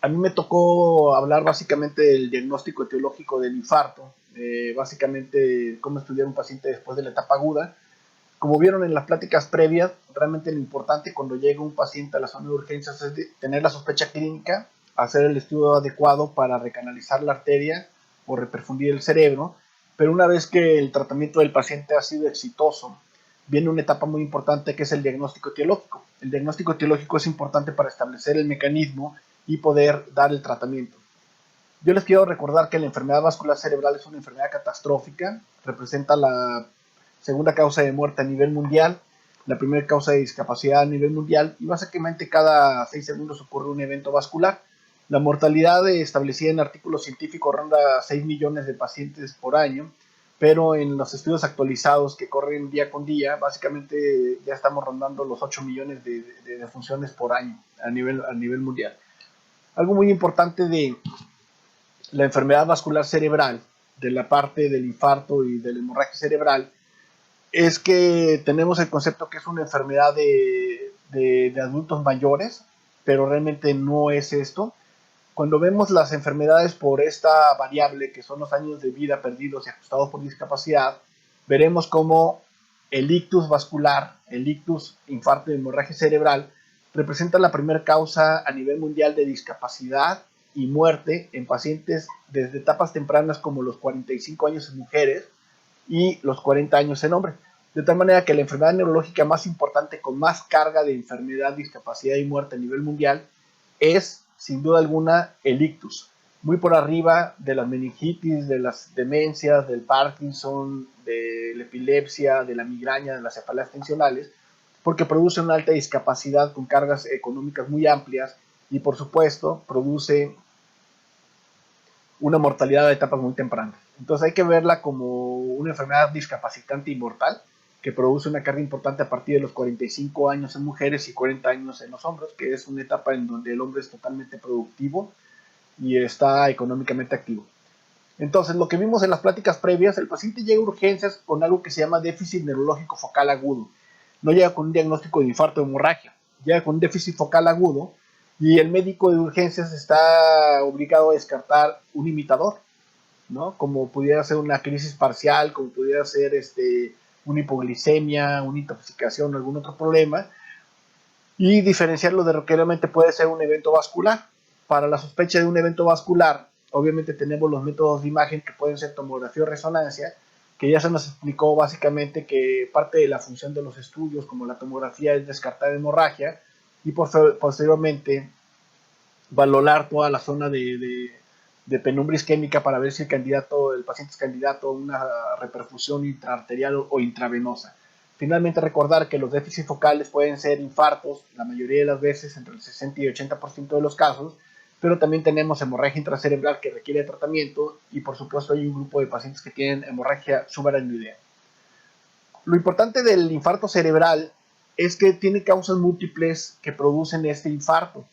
A mí me tocó hablar básicamente del diagnóstico etiológico del infarto, básicamente cómo estudiar un paciente después de la etapa aguda. Como vieron en las pláticas previas, realmente lo importante cuando llega un paciente a la zona de urgencias es tener la sospecha clínica, hacer el estudio adecuado para recanalizar la arteria o reperfundir el cerebro, pero una vez que el tratamiento del paciente ha sido exitoso, viene una etapa muy importante que es el diagnóstico etiológico. El diagnóstico etiológico es importante para establecer el mecanismo y poder dar el tratamiento. Yo les quiero recordar que la enfermedad vascular cerebral es una enfermedad catastrófica, representa la segunda causa de muerte a nivel mundial, la primera causa de discapacidad a nivel mundial y básicamente cada 6 segundos ocurre un evento vascular. La mortalidad establecida en artículos científicos ronda 6 millones de pacientes por año, pero en los estudios actualizados que corren día con día, básicamente ya estamos rondando los 8 millones de defunciones por año a nivel mundial. Algo muy importante de la enfermedad vascular cerebral, de la parte del infarto y de la hemorragia cerebral, es que tenemos el concepto que es una enfermedad de adultos mayores, pero realmente no es esto. Cuando vemos las enfermedades por esta variable, que son los años de vida perdidos y ajustados por discapacidad, veremos cómo el ictus vascular, el ictus infarto y hemorragia cerebral, representa la primera causa a nivel mundial de discapacidad y muerte en pacientes desde etapas tempranas como los 45 años en mujeres y los 40 años en hombres. De tal manera que la enfermedad neurológica más importante con más carga de enfermedad, discapacidad y muerte a nivel mundial es, sin duda alguna, el ictus. Muy por arriba de las meningitis, de las demencias, del Parkinson, de la epilepsia, de la migraña, de las cefaleas tensionales, porque produce una alta discapacidad con cargas económicas muy amplias y, por supuesto, produce una mortalidad de etapas muy tempranas. Entonces hay que verla como una enfermedad discapacitante y mortal que produce una carga importante a partir de los 45 años en mujeres y 40 años en los hombres, que es una etapa en donde el hombre es totalmente productivo y está económicamente activo. Entonces, lo que vimos en las pláticas previas, el paciente llega a urgencias con algo que se llama déficit neurológico focal agudo. No llega con un diagnóstico de infarto o hemorragia, llega con un déficit focal agudo y el médico de urgencias está obligado a descartar un imitador, ¿no? Como pudiera ser una crisis parcial, como pudiera ser una hipoglicemia, una intoxicación o algún otro problema, y diferenciarlo de lo que realmente puede ser un evento vascular. Para la sospecha de un evento vascular, obviamente tenemos los métodos de imagen que pueden ser tomografía o resonancia, que ya se nos explicó básicamente que parte de la función de los estudios, como la tomografía, es descartar hemorragia y posteriormente valorar toda la zona de penumbra isquémica para ver si el paciente es candidato a una reperfusión intraarterial o intravenosa. Finalmente, recordar que los déficits focales pueden ser infartos, la mayoría de las veces, entre el 60 y 80% de los casos, pero también tenemos hemorragia intracerebral que requiere tratamiento y, por supuesto, hay un grupo de pacientes que tienen hemorragia subaracnoidea. Lo importante del infarto cerebral es que tiene causas múltiples que producen este infarto.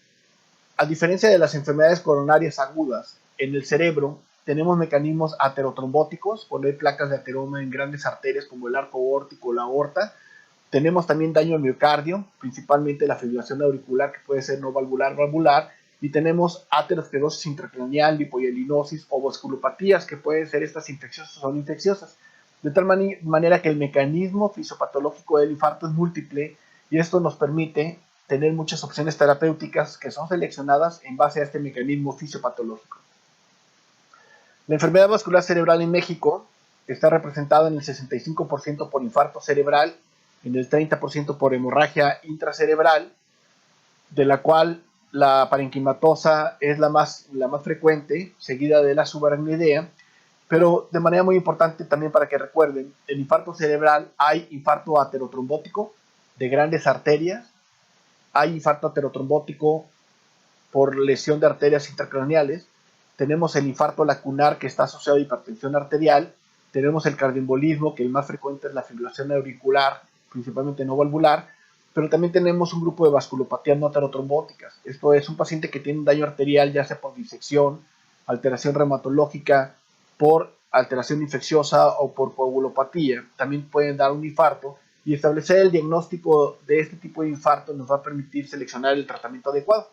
A diferencia de las enfermedades coronarias agudas, en el cerebro tenemos mecanismos aterotrombóticos, poner placas de ateroma en grandes arterias como el arco aórtico o la aorta. Tenemos también daño al miocardio, principalmente la fibrilación auricular que puede ser no valvular, valvular, y tenemos aterosclerosis intracraneal, lipohialinosis o vasculopatías que pueden ser estas infecciosas o no infecciosas. De tal manera que el mecanismo fisiopatológico del infarto es múltiple y esto nos permite tener muchas opciones terapéuticas que son seleccionadas en base a este mecanismo fisiopatológico. La enfermedad vascular cerebral en México está representada en el 65% por infarto cerebral, en el 30% por hemorragia intracerebral, de la cual la parenquimatosa es la más frecuente, seguida de la subaracnoidea, pero de manera muy importante también para que recuerden, el infarto cerebral hay infarto aterotrombótico de grandes arterias, hay infarto aterotrombótico por lesión de arterias intracraneales, tenemos el infarto lacunar que está asociado a hipertensión arterial, tenemos el cardioembolismo, que el más frecuente es la fibrilación auricular, principalmente no valvular, pero también tenemos un grupo de vasculopatías no aterotrombóticas. Esto es un paciente que tiene un daño arterial, ya sea por disección, alteración reumatológica, por alteración infecciosa o por coagulopatía. También pueden dar un infarto y establecer el diagnóstico de este tipo de infarto nos va a permitir seleccionar el tratamiento adecuado.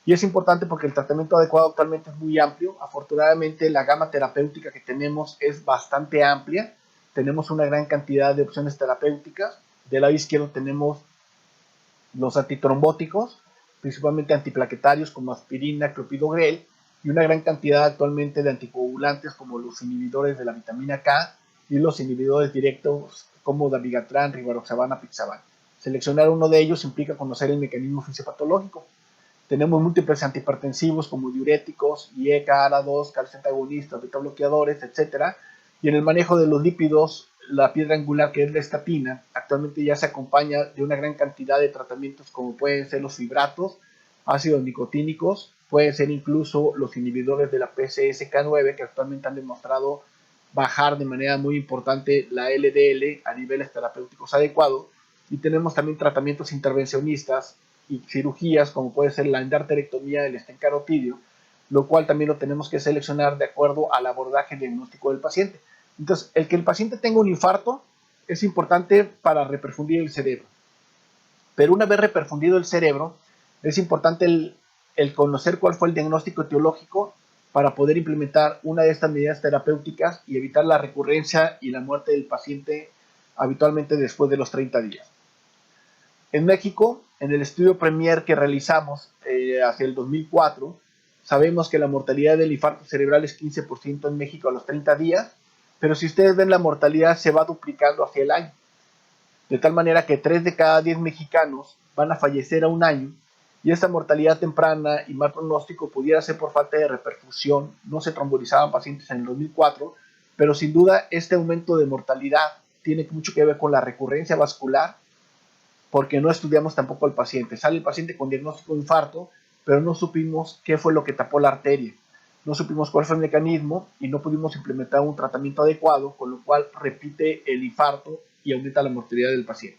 Y es importante porque el tratamiento adecuado actualmente es muy amplio. Afortunadamente la gama terapéutica que tenemos es bastante amplia. Tenemos una gran cantidad de opciones terapéuticas. Del lado izquierdo tenemos los antitrombóticos, principalmente antiplaquetarios como aspirina, clopidogrel, y una gran cantidad actualmente de anticoagulantes como los inhibidores de la vitamina K y los inhibidores directos como dabigatran, rivaroxaban, apixaban. Seleccionar uno de ellos implica conocer el mecanismo fisiopatológico. Tenemos múltiples antihipertensivos como diuréticos, IECA, ARA2, calcio antagonistas, beta bloqueadores, etcétera. Y en el manejo de los lípidos, la piedra angular que es la estatina, actualmente ya se acompaña de una gran cantidad de tratamientos como pueden ser los fibratos, ácidos nicotínicos, pueden ser incluso los inhibidores de la PCSK9 que actualmente han demostrado bajar de manera muy importante la LDL a niveles terapéuticos adecuados. Y tenemos también tratamientos intervencionistas y cirugías como puede ser la endarterectomía del estén carotidio, lo cual también lo tenemos que seleccionar de acuerdo al abordaje diagnóstico del paciente. Entonces, el que el paciente tenga un infarto es importante para reperfundir el cerebro. Pero una vez reperfundido el cerebro, es importante el conocer cuál fue el diagnóstico etiológico para poder implementar una de estas medidas terapéuticas y evitar la recurrencia y la muerte del paciente habitualmente después de los 30 días. En México, en el estudio Premier que realizamos hacia el 2004, sabemos que la mortalidad del infarto cerebral es 15% en México a los 30 días, pero si ustedes ven la mortalidad se va duplicando hacia el año, de tal manera que 3 de cada 10 mexicanos van a fallecer a un año, y esta mortalidad temprana y mal pronóstico pudiera ser por falta de reperfusión. No se trombolizaban pacientes en el 2004, pero sin duda este aumento de mortalidad tiene mucho que ver con la recurrencia vascular, porque no estudiamos tampoco al paciente. Sale el paciente con diagnóstico de infarto, pero no supimos qué fue lo que tapó la arteria. No supimos cuál fue el mecanismo y no pudimos implementar un tratamiento adecuado, con lo cual repite el infarto y aumenta la mortalidad del paciente.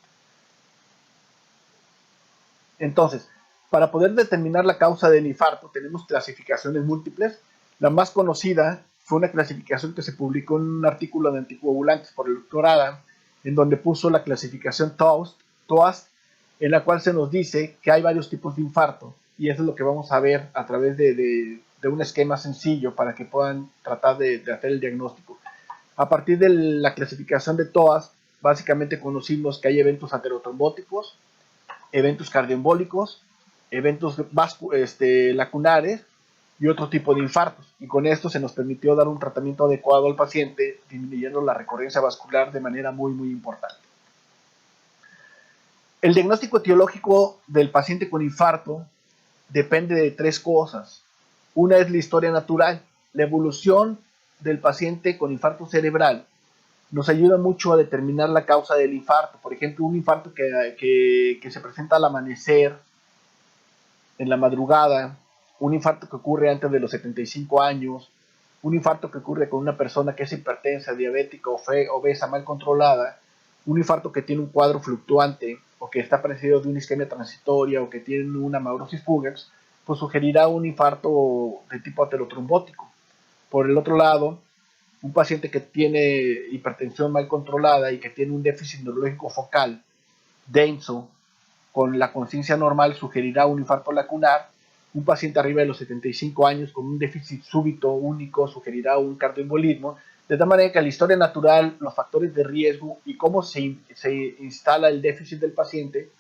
Entonces, para poder determinar la causa del infarto, tenemos clasificaciones múltiples. La más conocida fue una clasificación que se publicó en un artículo de anticoagulantes por el doctor Adam, en donde puso la clasificación TOAST, en la cual se nos dice que hay varios tipos de infarto, y eso es lo que vamos a ver a través de un esquema sencillo para que puedan tratar de hacer el diagnóstico. A partir de la clasificación de TOAST, básicamente conocimos que hay eventos aterotrombóticos, eventos cardioembólicos, eventos lacunares y otro tipo de infartos. Y con esto se nos permitió dar un tratamiento adecuado al paciente, disminuyendo la recurrencia vascular de manera muy, muy importante. El diagnóstico etiológico del paciente con infarto depende de 3 cosas. Una es la historia natural. La evolución del paciente con infarto cerebral nos ayuda mucho a determinar la causa del infarto. Por ejemplo, un infarto que se presenta al amanecer, en la madrugada, un infarto que ocurre antes de los 75 años, un infarto que ocurre con una persona que es hipertensa, diabética o obesa mal controlada, un infarto que tiene un cuadro fluctuante o que está precedido de una isquemia transitoria o que tiene una amaurosis fugax, pues sugerirá un infarto de tipo aterotrombótico. Por el otro lado, un paciente que tiene hipertensión mal controlada y que tiene un déficit neurológico focal denso, con la conciencia normal, sugerirá un infarto lacunar. Un paciente arriba de los 75 años con un déficit súbito único sugerirá un cardioembolismo. De tal manera que la historia natural, los factores de riesgo y cómo se instala el déficit del paciente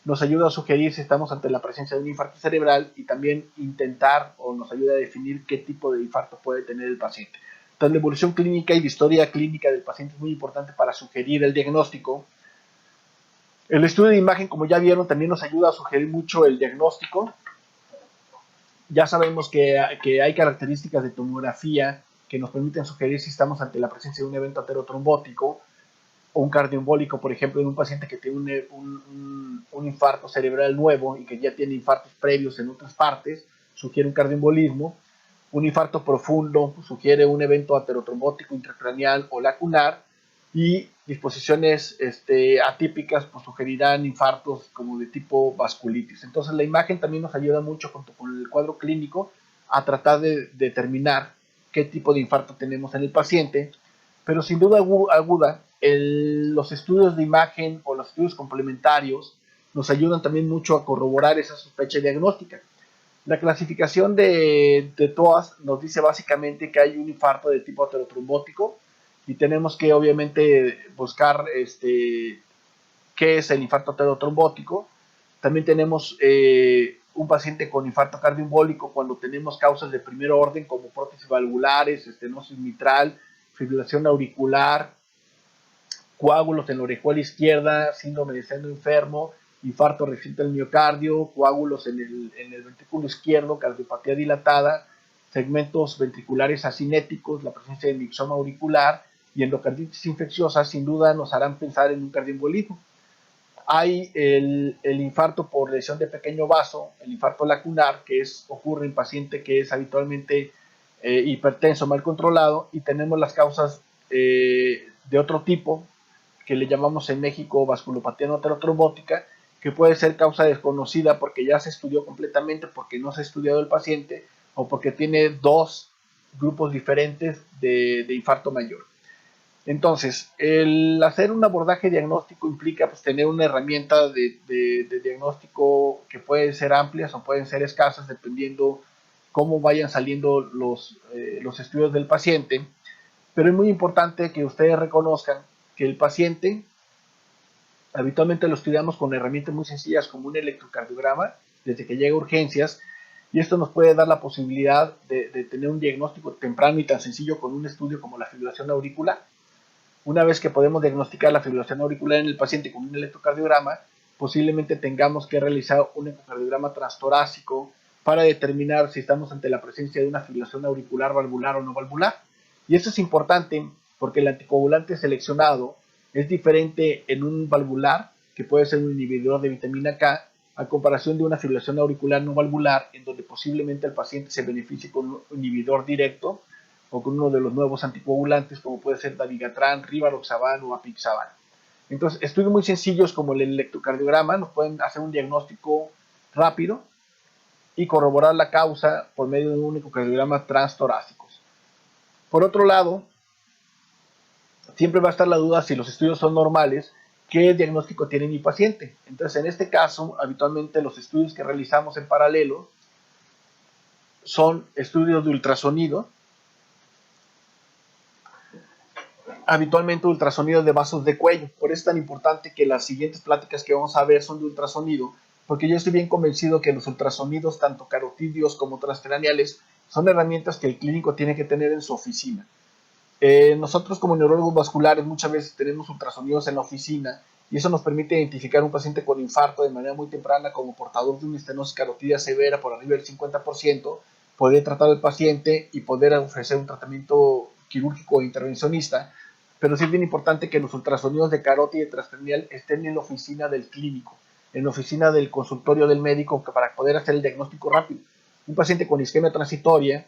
nos ayuda a sugerir si estamos ante la presencia de un infarto cerebral, y también intentar o nos ayuda a definir qué tipo de infarto puede tener el paciente. Entonces, la evolución clínica y la historia clínica del paciente es muy importante para sugerir el diagnóstico. El estudio de imagen, como ya vieron, también nos ayuda a sugerir mucho el diagnóstico. Ya sabemos que hay características de tomografía que nos permiten sugerir si estamos ante la presencia de un evento aterotrombótico o un cardioembólico, por ejemplo, en un paciente que tiene un infarto cerebral nuevo y que ya tiene infartos previos en otras partes, sugiere un cardioembolismo. Un infarto profundo sugiere un evento aterotrombótico intracraneal o lacunar, y disposiciones atípicas pues sugerirán infartos como de tipo vasculitis. Entonces la imagen también nos ayuda mucho junto con el cuadro clínico a tratar de determinar qué tipo de infarto tenemos en el paciente, pero sin duda alguna los estudios de imagen o los estudios complementarios nos ayudan también mucho a corroborar esa sospecha diagnóstica. La clasificación de TOAS nos dice básicamente que hay un infarto de tipo aterotrombótico y tenemos que obviamente buscar qué es el infarto aterotrombótico. También tenemos un paciente con infarto cardioembólico cuando tenemos causas de primer orden como prótesis valvulares, estenosis mitral, fibrilación auricular, coágulos en la orejuela izquierda, síndrome de seno enfermo, infarto reciente del miocardio, coágulos en el ventrículo izquierdo, cardiopatía dilatada, segmentos ventriculares asinéticos, la presencia de mixoma auricular y endocarditis infecciosa, sin duda nos harán pensar en un cardioembolismo. Hay el infarto por lesión de pequeño vaso, el infarto lacunar, que ocurre en paciente que es habitualmente hipertenso, mal controlado, y tenemos las causas de otro tipo, que le llamamos en México vasculopatía no aterotrombótica, que puede ser causa desconocida porque ya se estudió completamente, porque no se ha estudiado el paciente, o porque tiene dos grupos diferentes de infarto mayor. Entonces, el hacer un abordaje diagnóstico implica pues, tener una herramienta de diagnóstico que pueden ser amplias o pueden ser escasas dependiendo cómo vayan saliendo los estudios del paciente, pero es muy importante que ustedes reconozcan que el paciente habitualmente lo estudiamos con herramientas muy sencillas como un electrocardiograma desde que llega a urgencias, y esto nos puede dar la posibilidad de tener un diagnóstico temprano y tan sencillo con un estudio como la fibrilación auricular. Una vez que podemos diagnosticar la fibrilación auricular en el paciente con un electrocardiograma, posiblemente tengamos que realizar un ecocardiograma transtorácico para determinar si estamos ante la presencia de una fibrilación auricular valvular o no valvular. Y esto es importante porque el anticoagulante seleccionado es diferente en un valvular, que puede ser un inhibidor de vitamina K, a comparación de una fibrilación auricular no valvular, en donde posiblemente el paciente se beneficie con un inhibidor directo o con uno de los nuevos anticoagulantes como puede ser dabigatran, rivaroxaban o apixaban. Entonces, estudios muy sencillos como el electrocardiograma nos pueden hacer un diagnóstico rápido y corroborar la causa por medio de un ecocardiograma transtorácico. Por otro lado, siempre va a estar la duda si los estudios son normales, qué diagnóstico tiene mi paciente. Entonces, en este caso, habitualmente los estudios que realizamos en paralelo son estudios de ultrasonido, habitualmente ultrasonido de vasos de cuello. Por eso es tan importante que las siguientes pláticas que vamos a ver son de ultrasonido, porque yo estoy bien convencido que los ultrasonidos, tanto carotidios como transcraniales, son herramientas que el clínico tiene que tener en su oficina. Nosotros como neurólogos vasculares muchas veces tenemos ultrasonidos en la oficina y eso nos permite identificar un paciente con infarto de manera muy temprana como portador de una estenosis carotidia severa por arriba del 50%, poder tratar al paciente y poder ofrecer un tratamiento quirúrgico o intervencionista, pero sí es bien importante que los ultrasonidos de carótida y transcranial estén en la oficina del clínico, en la oficina del consultorio del médico para poder hacer el diagnóstico rápido. Un paciente con isquemia transitoria,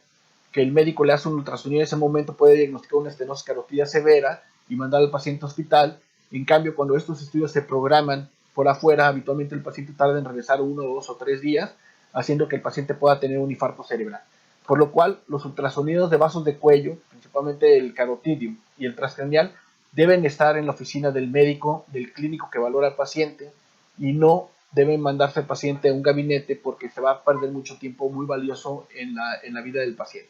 que el médico le hace un ultrasonido en ese momento, puede diagnosticar una estenosis carotidia severa y mandar al paciente al hospital. En cambio, cuando estos estudios se programan por afuera, habitualmente el paciente tarda en regresar 1, 2 o 3 días, haciendo que el paciente pueda tener un infarto cerebral. Por lo cual, los ultrasonidos de vasos de cuello, principalmente el carotidio y el transcranial, deben estar en la oficina del médico, del clínico que valora al paciente, y no deben mandarse al paciente a un gabinete porque se va a perder mucho tiempo muy valioso en la vida del paciente.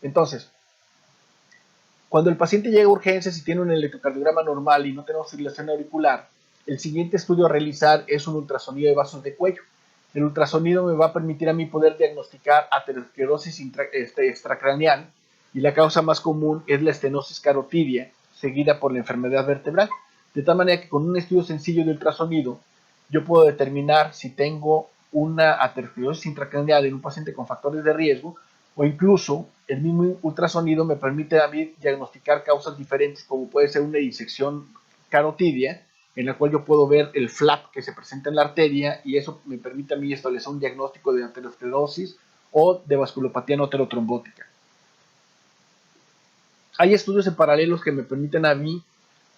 Entonces, cuando el paciente llega a urgencias y tiene un electrocardiograma normal y no tenemos fibrilación auricular, el siguiente estudio a realizar es un ultrasonido de vasos de cuello. El ultrasonido me va a permitir a mí poder diagnosticar aterosclerosis extracraneal, y la causa más común es la estenosis carotidia, seguida por la enfermedad vertebral. De tal manera que con un estudio sencillo de ultrasonido, yo puedo determinar si tengo una aterosclerosis intracraneal en un paciente con factores de riesgo, o incluso el mismo ultrasonido me permite a mí diagnosticar causas diferentes, como puede ser una disección carotidia, en la cual yo puedo ver el flap que se presenta en la arteria, y eso me permite a mí establecer un diagnóstico de aterosclerosis o de vasculopatía no aterotrombótica. Hay estudios en paralelos que me permiten a mí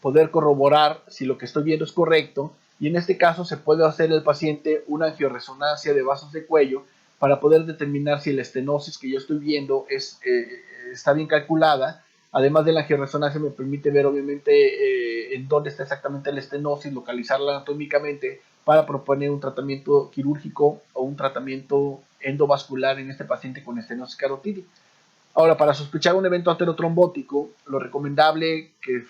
poder corroborar si lo que estoy viendo es correcto, y en este caso se puede hacer al paciente una angioresonancia de vasos de cuello para poder determinar si la estenosis que yo estoy viendo está bien calculada. Además de la angioresonancia me permite ver obviamente en dónde está exactamente la estenosis, localizarla anatómicamente para proponer un tratamiento quirúrgico o un tratamiento endovascular en este paciente con estenosis carotídea. Ahora, para sospechar un evento aterotrombótico, lo recomendable que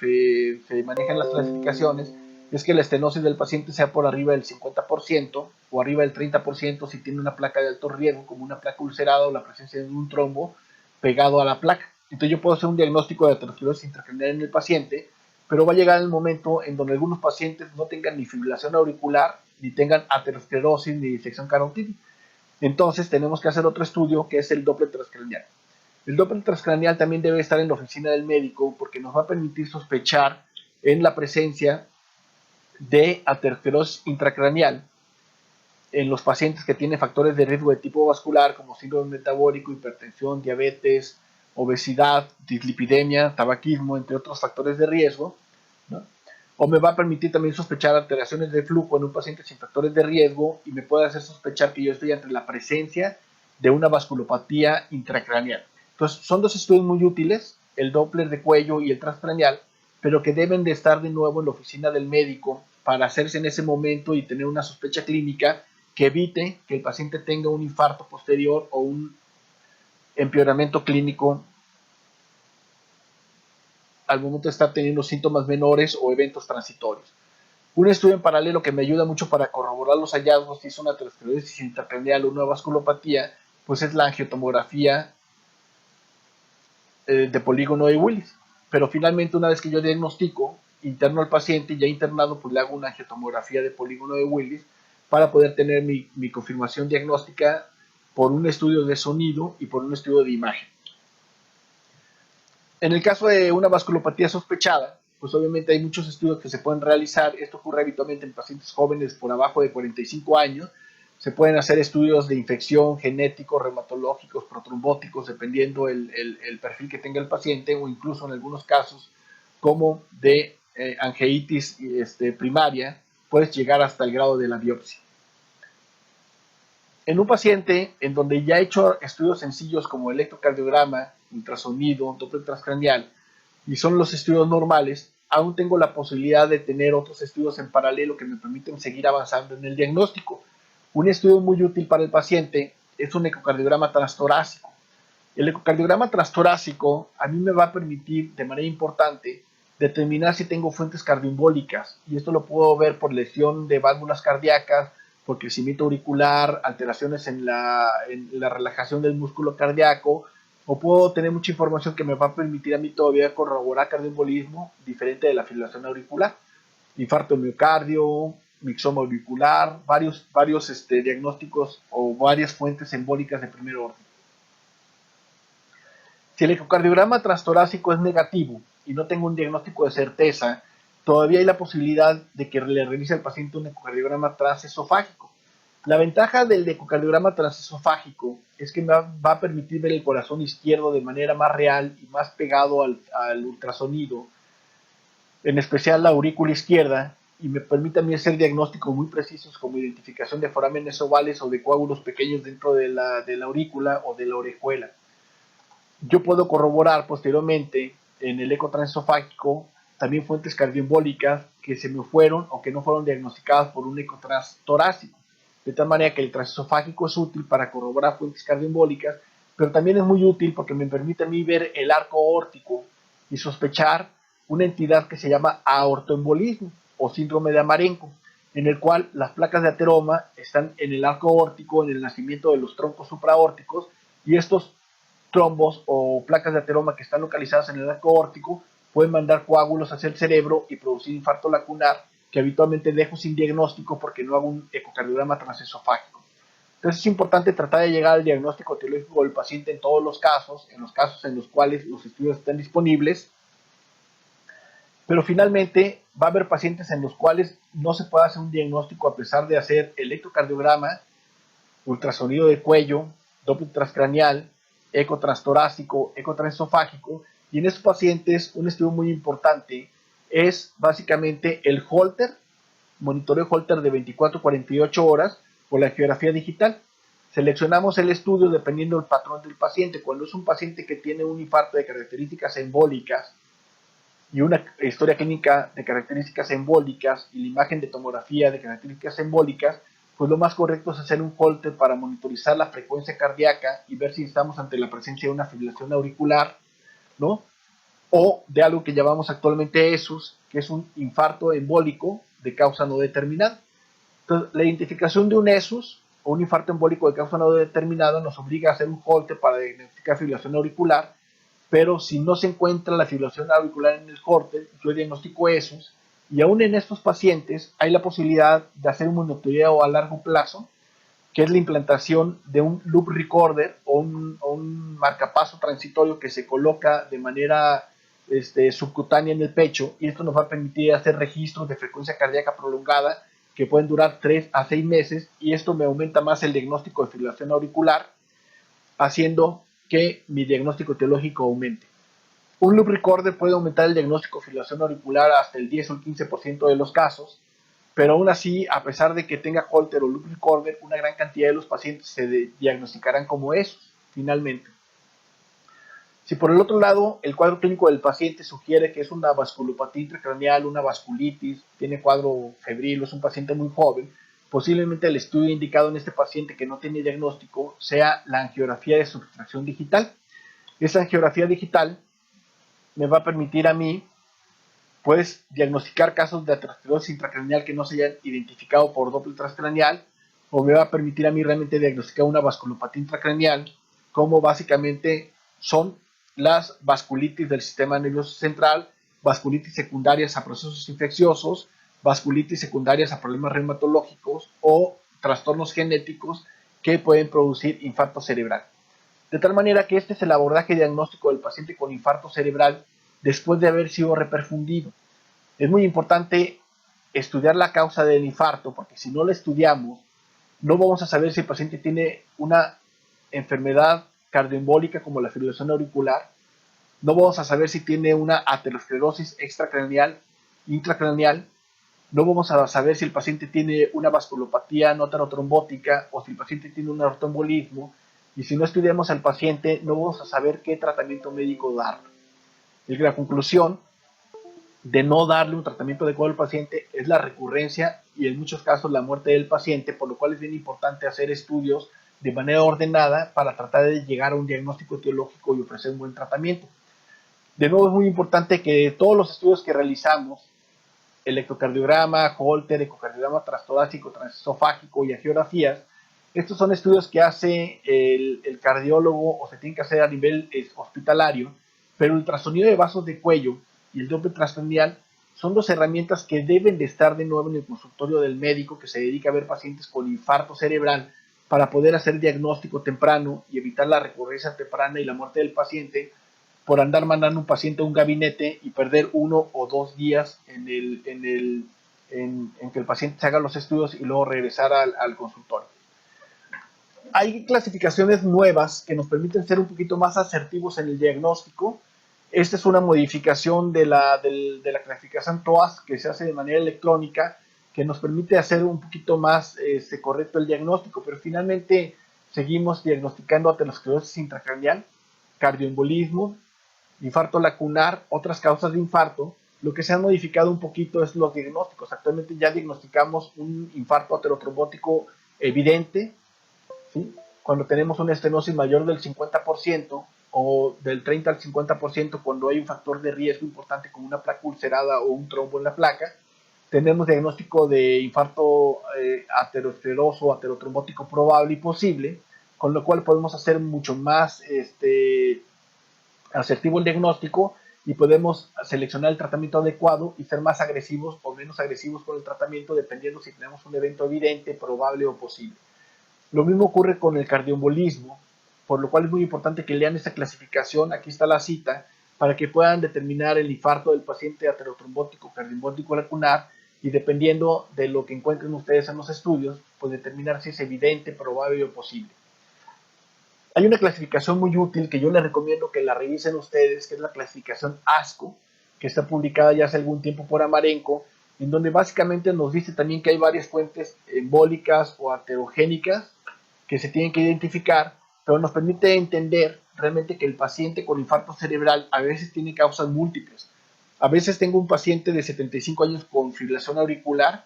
se maneja en las clasificaciones es que la estenosis del paciente sea por arriba del 50% o arriba del 30% si tiene una placa de alto riesgo, como una placa ulcerada o la presencia de un trombo pegado a la placa. Entonces yo puedo hacer un diagnóstico de aterosclerosis intracraneal en el paciente, pero va a llegar el momento en donde algunos pacientes no tengan ni fibrilación auricular, ni tengan aterosclerosis, ni disección carotídea. Entonces tenemos que hacer otro estudio que es el Doppler transcranial. El Doppler transcranial también debe estar en la oficina del médico porque nos va a permitir sospechar en la presencia de aterosclerosis intracraneal en los pacientes que tienen factores de riesgo de tipo vascular como síndrome metabólico, hipertensión, diabetes, obesidad, dislipidemia, tabaquismo, entre otros factores de riesgo, ¿no? O me va a permitir también sospechar alteraciones de flujo en un paciente sin factores de riesgo y me puede hacer sospechar que yo estoy ante la presencia de una vasculopatía intracraneal. Entonces, son dos estudios muy útiles, el Doppler de cuello y el transcraneal, pero que deben de estar de nuevo en la oficina del médico para hacerse en ese momento y tener una sospecha clínica que evite que el paciente tenga un infarto posterior o un empeoramiento clínico al momento de estar teniendo síntomas menores o eventos transitorios. Un estudio en paralelo que me ayuda mucho para corroborar los hallazgos si es una aterosclerosis intracraneal o una vasculopatía, pues es la angiotomografía de polígono de Willis. Pero finalmente, una vez que yo diagnostico, interno al paciente y ya internado, pues le hago una angiotomografía de polígono de Willis para poder tener mi confirmación diagnóstica por un estudio de sonido y por un estudio de imagen. En el caso de una vasculopatía sospechada, pues obviamente hay muchos estudios que se pueden realizar. Esto ocurre habitualmente en pacientes jóvenes por abajo de 45 años. Se pueden hacer estudios de infección, genéticos, reumatológicos, protrombóticos, dependiendo el perfil que tenga el paciente, o incluso en algunos casos, como de angeitis primaria, puedes llegar hasta el grado de la biopsia. En un paciente en donde ya he hecho estudios sencillos como electrocardiograma, ultrasonido, Doppler transcranial, y son los estudios normales, aún tengo la posibilidad de tener otros estudios en paralelo que me permiten seguir avanzando en el diagnóstico. Un estudio muy útil para el paciente es un ecocardiograma transtorácico. El ecocardiograma transtorácico a mí me va a permitir de manera importante determinar si tengo fuentes cardioembólicas, y esto lo puedo ver por lesión de válvulas cardíacas, por crecimiento auricular, alteraciones en la relajación del músculo cardíaco, o puedo tener mucha información que me va a permitir a mí todavía corroborar cardioembolismo diferente de la fibrilación auricular, infarto de miocardio, mixoma auricular, varios diagnósticos o varias fuentes embólicas de primer orden. Si el ecocardiograma transtorácico es negativo y no tengo un diagnóstico de certeza, todavía hay la posibilidad de que le realice al paciente un ecocardiograma transesofágico. La ventaja del ecocardiograma transesofágico es que me va a permitir ver el corazón izquierdo de manera más real y más pegado al ultrasonido, en especial la aurícula izquierda, y me permite a mí hacer diagnósticos muy precisos como identificación de forámenes ovales o de coágulos pequeños dentro de la aurícula o de la orejuela. Yo puedo corroborar posteriormente en el eco transesofágico también fuentes cardioembólicas que se me fueron o que no fueron diagnosticadas por un eco torácico. De tal manera que el transesofágico es útil para corroborar fuentes cardioembólicas, pero también es muy útil porque me permite a mí ver el arco aórtico y sospechar una entidad que se llama aortoembolismo o síndrome de Amarenko, en el cual las placas de ateroma están en el arco aórtico, en el nacimiento de los troncos supraórticos, y estos trombos o placas de ateroma que están localizadas en el arco aórtico pueden mandar coágulos hacia el cerebro y producir infarto lacunar, que habitualmente dejo sin diagnóstico porque no hago un ecocardiograma transesofágico. Entonces es importante tratar de llegar al diagnóstico etiológico del paciente en todos los casos en los cuales los estudios están disponibles, pero finalmente va a haber pacientes en los cuales no se puede hacer un diagnóstico a pesar de hacer electrocardiograma, ultrasonido de cuello, Doppler transcranial, eco transtorácico, eco transesofágico, y en estos pacientes un estudio muy importante es básicamente el Holter, monitoreo Holter de 24 a 48 horas por la geografía digital. Seleccionamos el estudio dependiendo del patrón del paciente. Cuando es un paciente que tiene un infarto de características embólicas, y una historia clínica de características embólicas y la imagen de tomografía de características embólicas, pues lo más correcto es hacer un Holter para monitorizar la frecuencia cardíaca y ver si estamos ante la presencia de una fibrilación auricular, ¿no? O de algo que llamamos actualmente ESUS, que es un infarto embólico de causa no determinada. Entonces, la identificación de un ESUS o un infarto embólico de causa no determinada nos obliga a hacer un Holter para diagnosticar fibrilación auricular, pero si no se encuentra la fibrilación auricular en el corte, yo diagnostico ESUS, y aún en estos pacientes hay la posibilidad de hacer un monitoreo a largo plazo, que es la implantación de un loop recorder o un marcapaso transitorio que se coloca de manera subcutánea en el pecho, y esto nos va a permitir hacer registros de frecuencia cardíaca prolongada que pueden durar 3 a 6 meses, y esto me aumenta más el diagnóstico de fibrilación auricular, haciendo que mi diagnóstico etiológico aumente. Un loop recorder puede aumentar el diagnóstico de fibrilación auricular hasta el 10 o el 15% de los casos, pero aún así, a pesar de que tenga Holter o loop recorder, una gran cantidad de los pacientes se diagnosticarán como esos, finalmente. Si por el otro lado el cuadro clínico del paciente sugiere que es una vasculopatía intracraneal, una vasculitis, tiene cuadro febril, es un paciente muy joven, posiblemente el estudio indicado en este paciente que no tiene diagnóstico sea la angiografía de sustracción digital. Esa angiografía digital me va a permitir a mí, pues, diagnosticar casos de aterosclerosis intracraneal que no se hayan identificado por Doppler transcraneal, o me va a permitir a mí realmente diagnosticar una vasculopatía intracraneal, como básicamente son las vasculitis del sistema nervioso central, vasculitis secundarias a procesos infecciosos, vasculitis secundarias a problemas reumatológicos o trastornos genéticos que pueden producir infarto cerebral. De tal manera que este es el abordaje diagnóstico del paciente con infarto cerebral después de haber sido reperfundido. Es muy importante estudiar la causa del infarto, porque si no la estudiamos, no vamos a saber si el paciente tiene una enfermedad cardioembólica como la fibrilación auricular, no vamos a saber si tiene una aterosclerosis extracraneal, intracraneal, no vamos a saber si el paciente tiene una vasculopatía nototrombótica o si el paciente tiene un aortoembolismo, y si no estudiamos al paciente, no vamos a saber qué tratamiento médico darle. Y la conclusión de no darle un tratamiento adecuado al paciente es la recurrencia y en muchos casos la muerte del paciente, por lo cual es bien importante hacer estudios de manera ordenada para tratar de llegar a un diagnóstico etiológico y ofrecer un buen tratamiento. De nuevo, es muy importante que todos los estudios que realizamos, electrocardiograma, Holter, ecocardiograma transtorácico, transesofágico y angiografías, estos son estudios que hace el cardiólogo o se tienen que hacer a nivel hospitalario, pero el ultrasonido de vasos de cuello y el Doppler transcranial son dos herramientas que deben de estar de nuevo en el consultorio del médico que se dedica a ver pacientes con infarto cerebral para poder hacer diagnóstico temprano y evitar la recurrencia temprana y la muerte del paciente por andar mandando un paciente a un gabinete y perder 1 o 2 días en que el paciente se haga los estudios y luego regresar al consultorio. Hay clasificaciones nuevas que nos permiten ser un poquito más asertivos en el diagnóstico. Esta es una modificación de la clasificación TOAS que se hace de manera electrónica, que nos permite hacer un poquito más correcto el diagnóstico, pero finalmente seguimos diagnosticando aterosclerosis intracraneal, cardioembolismo, infarto lacunar, otras causas de infarto. Lo que se ha modificado un poquito es los diagnósticos. Actualmente ya diagnosticamos un infarto aterotrombótico evidente, ¿sí? Cuando tenemos una estenosis mayor del 50% o del 30 al 50% cuando hay un factor de riesgo importante como una placa ulcerada o un trombo en la placa. Tenemos diagnóstico de infarto ateroscleroso o aterotrombótico probable y posible, con lo cual podemos hacer mucho más asertivo el diagnóstico y podemos seleccionar el tratamiento adecuado y ser más agresivos o menos agresivos con el tratamiento dependiendo si tenemos un evento evidente, probable o posible. Lo mismo ocurre con el cardioembolismo, por lo cual es muy importante que lean esta clasificación, aquí está la cita, para que puedan determinar el infarto del paciente aterotrombótico, cardioembólico lacunar, y dependiendo de lo que encuentren ustedes en los estudios, pues determinar si es evidente, probable o posible. Hay una clasificación muy útil que yo les recomiendo que la revisen ustedes, que es la clasificación ASCO, que está publicada ya hace algún tiempo por Amarenco, en donde básicamente nos dice también que hay varias fuentes embólicas o aterogénicas que se tienen que identificar, pero nos permite entender realmente que el paciente con infarto cerebral a veces tiene causas múltiples. A veces tengo un paciente de 75 años con fibrilación auricular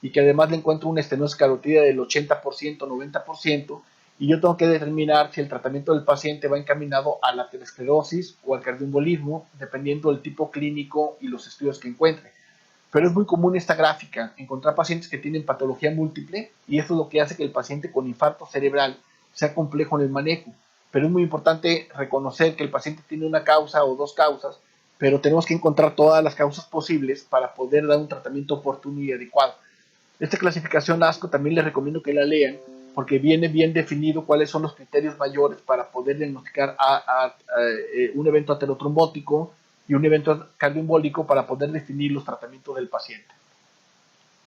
y que además le encuentro una estenosis carótida del 80%, 90%, y yo tengo que determinar si el tratamiento del paciente va encaminado a la aterosclerosis o al cardioembolismo, dependiendo del tipo clínico y los estudios que encuentre. Pero es muy común esta gráfica, encontrar pacientes que tienen patología múltiple, y eso es lo que hace que el paciente con infarto cerebral sea complejo en el manejo. Pero es muy importante reconocer que el paciente tiene una causa o dos causas, pero tenemos que encontrar todas las causas posibles para poder dar un tratamiento oportuno y adecuado. Esta clasificación ASCO también les recomiendo que la lean, porque viene bien definido cuáles son los criterios mayores para poder diagnosticar un evento aterotrombótico y un evento cardioembólico para poder definir los tratamientos del paciente.